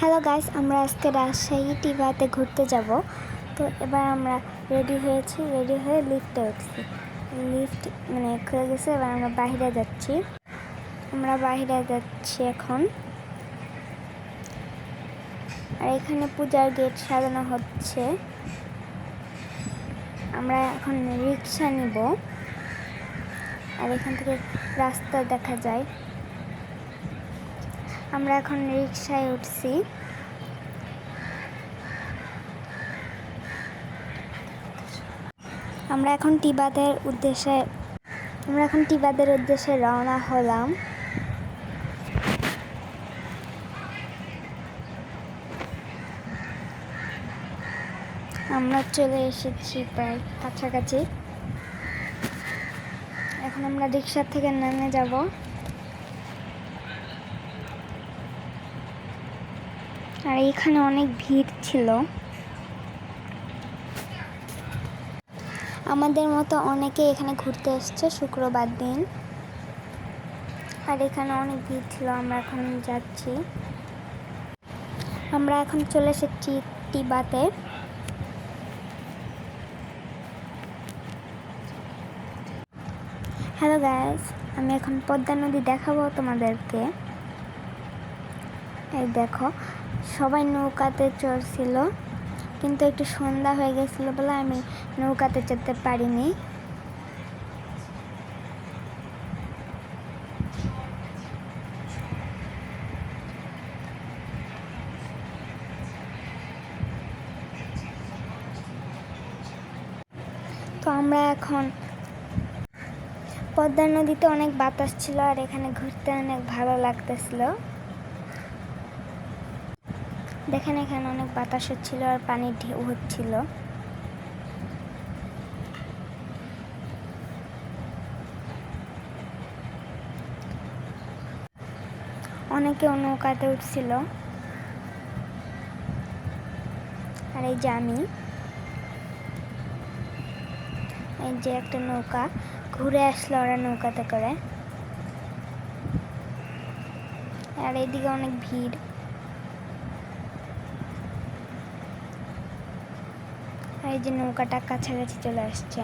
Hello guys, আমরা আজকে রাজশাহী টিবাতে ঘুরতে যাব। তো এবার আমরা রেডি হয়ে লিফটে উঠছি। লিফট খুলে গেছে। এবার আমরা বাইরে যাচ্ছি এখন। আর এখানে পূজার গেট সাজানো হচ্ছে। আমরা এখন রিক্সা নিব। আর এখান থেকে রাস্তা দেখা যায়। আমরা এখন রিক্সায় উঠছি। আমরা এখন টিবাদের উদ্দেশ্যে রওনা হলাম। আমরা চলে এসেছি প্রায় কাছাকাছি। এখন আমরা রিক্সা থেকে নেমে যাব। আর এখানে অনেক ভিড় ছিল। আমাদের মতো অনেকে এখানে ঘুরতে এসেছে শুক্রবার দিন। আর এখানে অনেক ভিড় ছিল। আমরা এখন যাচ্ছি। আমরা এখন চলে এসেছি টিবাতে। হ্যালো গাইস, আমি এখন পদ্মা নদী দেখাবো তোমাদেরকে। এই দেখো, সবাই নৌকাতে চড়ছিল, কিন্তু একটু সন্ধ্যা হয়ে গেছিল বলে আমি নৌকাতে চড়তে পারিনি। তো আমরা এখন পদ্মা নদীতে অনেক বাতাস ছিল, আর এখানে ঘুরতে অনেক ভালো লাগতেছিল। দেখেন, এখানে অনেক বাতাস হচ্ছিল আর পানির ঢেউ হচ্ছিল। অনেকে নৌকাতে উঠছিল। আর এই যে একটা নৌকা ঘুরে আসলো ওরা নৌকাতে করে। আর এইদিকে অনেক ভিড়। আর এই যে নৌকাটা কাছাকাছি চলে আসছে।